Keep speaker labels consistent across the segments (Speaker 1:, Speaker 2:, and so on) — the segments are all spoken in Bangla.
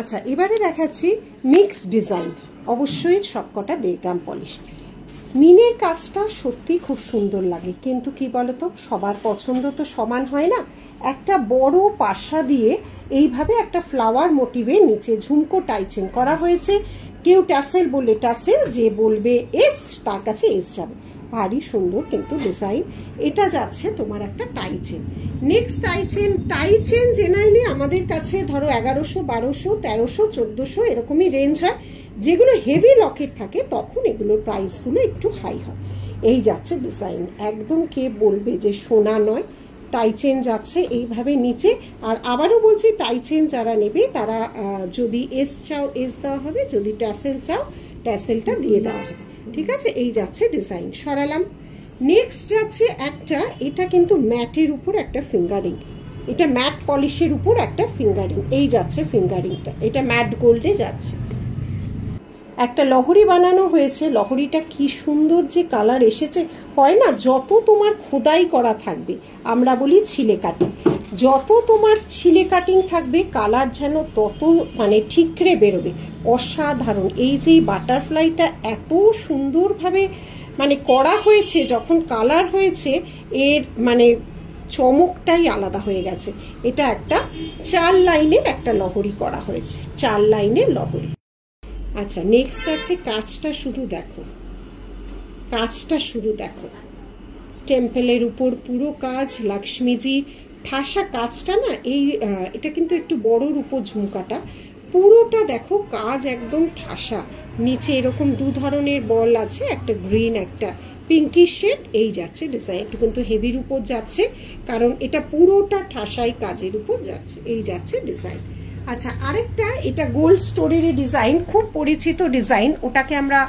Speaker 1: আচ্ছা, এবারে দেখাচ্ছি মিক্স ডিজাইন, অবশ্যই সবকটা 1.5 গ্রাম পলিশ। মিনের কাজটা সত্যি খুব সুন্দর লাগে, কিন্তু কি বলতো, সবার পছন্দ তো সমান হয় না। একটা বড় পাশা দিয়ে এইভাবে একটা ফ্লাওয়ার মোটিভের নিচে ঝুমকো টাইচেন করা হয়েছে। কেউ ট্যাসেল বললে ট্যাসেল, যে বলবে এস তার কাছে এস যাবে। ভারী সুন্দর কিন্তু ডিজাইন। এটা যাচ্ছে তোমার একটা টাইচেন। নেক্সট টাইচেন জেনারেলি আমাদের কাছে ধরো 1100, 1200, 1300, 1400 এরকমই রেঞ্জ হয়। যেগুলো হেভি লকেট থাকে তখন এগুলোর প্রাইসগুলো একটু হাই হয়। এই যাচ্ছে ডিজাইন, একদম কে বলবে যে সোনা নয়। টাইচেন যাচ্ছে এইভাবে নিচে। আর আবারও বলছি, টাইচেন যারা নেবে তারা যদি এস চাও এস দেওয়া হবে, যদি ট্যাসেল চাও ট্যাসেলটা দিয়ে দেওয়া হবে। ঠিক আছে, এই যাচ্ছে ডিজাইন, সরালাম। নেক্সট যাচ্ছে একটা, এটা কিন্তু ম্যাটের উপর একটা ফিঙ্গারিং, এটা ম্যাট পলিশের উপর একটা ফিঙ্গারিং। এই যাচ্ছে ফিঙ্গারিংটা, এটা ম্যাট গোল্ডে যাচ্ছে। একটা লহরি বানানো হয়েছে, লহরিটা কি সুন্দর যে কালার এসেছে। হয় না, যত তোমার খোদাই করা থাকবে, আমরা বলি ছিলে কাটিং, যত তোমার ছিলে কাটিং থাকবে কালার যেন তত মানে ঠিকরে বেরোবে। অসাধারণ। এই যে বাটারফ্লাইটা এত সুন্দরভাবে মানে করা হয়েছে, যখন কালার হয়েছে এর মানে চমকটাই আলাদা হয়ে গেছে। এটা একটা 4 লাইনের একটা লহরি করা হয়েছে, 4 লাইনের লহরি। আচ্ছা, নেক্সট আছে কাজটা শুধু দেখো, কাজটা শুধু দেখো, টেম্পলের উপর পুরো কাজ, লক্ষ্মীজি ঠাসা কাজটা না। এটা কিন্তু একটু বড়র উপর ঝুমকাটা, পুরোটা দেখো কাজ একদম ঠাসা। নিচে এরকম 2 ধরনের বল আছে, একটা গ্রিন একটা পিঙ্কিশ শেড। এই যাচ্ছে ডিজাইন, একটু কিন্তু হেভির উপর যাচ্ছে কারণ এটা পুরোটা ঠাসাই কাজের উপর যাচ্ছে। এই যাচ্ছে ডিজাইন। আচ্ছা, আরেকটা, এটা গোল্ড স্টোরের ডিজাইন, খুব পরিচিত ডিজাইন। ওটাকে আমরা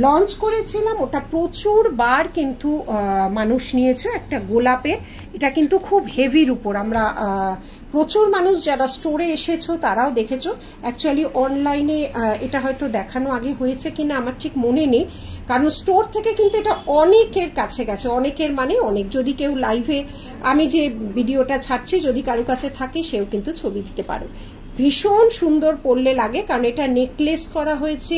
Speaker 1: লঞ্চ করেছিলাম, ওটা প্রচুর বার কিন্তু মানুষ নিয়েছে। একটা গোলাপের, এটা কিন্তু খুব হেভির উপর। আমরা প্রচুর মানুষ যারা স্টোরে এসেছো তারাও দেখেছো। অ্যাকচুয়ালি অনলাইনে এটা হয়তো দেখানো আগে হয়েছে কিনা আমার ঠিক মনে নেই, কারণ স্টোর থেকে কিন্তু এটা অনেকের কাছে গেছে। অনেকের মানে অনেক, যদি কেউ লাইভে আমি যে ভিডিওটা ছাড়ছি যদি কারো কাছে থাকে সেও কিন্তু ছবি দিতে পারো। ভীষণ সুন্দর পরলে লাগে, কারণ এটা নেকলেস করা হয়েছে,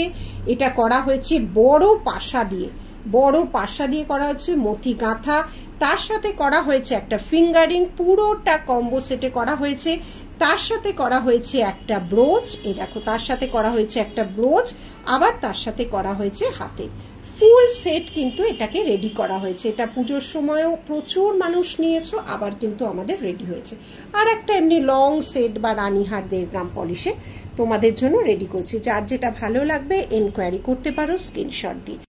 Speaker 1: এটা করা হয়েছে বড় পাশা দিয়ে, বড় পাশা দিয়ে করা হয়েছে, মতি গাঁথা, তার সাথে করা হয়েছে একটা ফিঙ্গারিং, পুরোটা কম্বো সেটে করা হয়েছে। তার সাথে করা হয়েছে একটা ব্রোচ, এই দেখো তার সাথে করা হয়েছে একটা ব্রোচ, আবার তার সাথে করা হয়েছে হাতে। ফুল সেট কিন্তু এটাকে রেডি করা হয়েছে। এটা পুজোর সময়ও প্রচুর মানুষ নিয়েছো, আবার কিন্তু আমাদের রেডি হয়েছে। আর একটা এমনি লং সেট বা রানীহার 1.5 গ্রাম পলিশে তোমাদের জন্য রেডি করছি। যার যেটা ভালো লাগবে এনকোয়ারি করতে পারো স্ক্রিনশট দিয়ে।